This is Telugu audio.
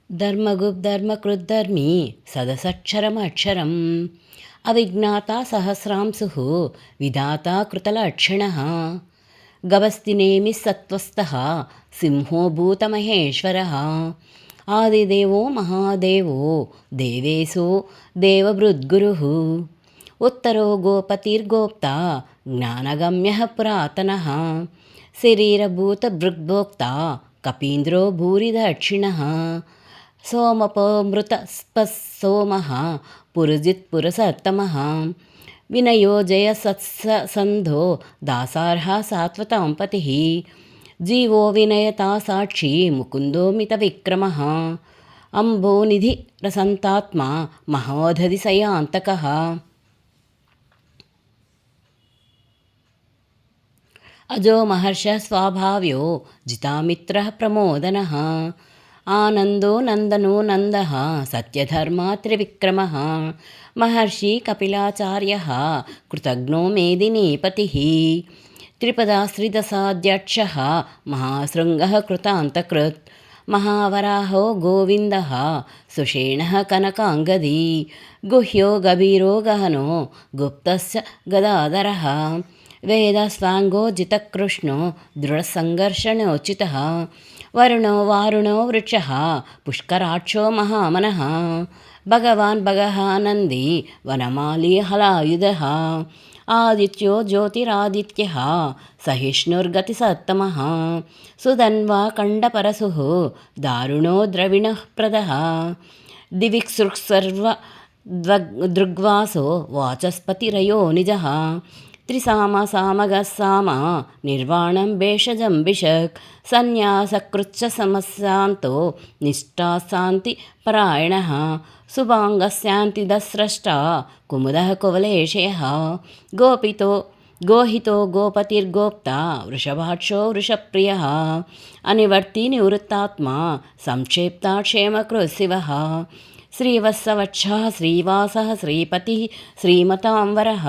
ధర్మగుబ్ధర్మకృద్ధర్మీ సదసక్షరమక్షరం అవిజ్ఞాతా సహస్రాంశుః విధాతా కృతలక్షణः గవస్తినేమిः సత్వస్థः సింహో భూతమహేశ్వరः ఆదిదేవో మహాదేవో దేవేశో దేవభృద్గురుః ఉత్తరో గోపతిర్గోప్తా జ్ఞానగమ్యః పురాతనः శరీరభూతభృగ్భోక్తా కపీంద్రో భూరిదక్షిణः సోమపోమృతస్పः సోమः పురుజిత్పురుషోత్తమः వినయో జయసత్సంధో దాసార్హ సాత్వతాం పతిః జీవో వినయతా సాక్షి ముకుందో మితవిక్రమः అంబోనిధి రసంతాత్మా మహోదధిశయాంతకः అజో మహర్ష స్వాభావ్యో జితామిత్రః ప్రమోదనః ఆనందో నందనో నందః సత్యధర్మా త్రివిక్రమः మహర్షి కపిలాచార్యः కృతజ్ఞో మేదినీపతిः త్రిపదాశ్రితసాధ్యక్షः మహాశృంగः కృతాంతకృత్ మహావరాహో గోవిందः సుషేణः కనకాంగదీ గుహ్యో గభీరో గహనో గుప్తశ్చ గదాధరः వేదస్వాంగో జితకృష్ణో దృఢసంఘర్షణోచితः వరుణో వారుణో వృక్షः పుష్కరాక్షో మహామనः భగవాన్ భగः నంది వనమాలి హలాయుధः ఆదిత్యో జ్యోతిరాదిత్యः సహిష్ణుర్గతిసత్తమः సుధన్వా కండపరశుః దారుణో ద్రవిణః ప్రదः దివిక్సృక్సర్వ దృగ్వాసో వాచస్పతిరయో నిజः త్రిసామసామగः సామ నిర్వాణం భేషజం భిషక్ సన్యాసకృచ్చ సమశాంతో నిష్ఠాశాంతి పరాయణः శుభాంగశాంతిదస్రష్ట కుముదः కువలేశయः గోహితో గోపతిర్గోప్తా వృషభాక్షో వృషప్రియः అనివర్తి నివృత్తాత్మా సంక్షేప్తా క్షేమకృత్ శివः శ్రీవత్సవక్షः శ్రీవాసः శ్రీపతిः శ్రీమతాంవరः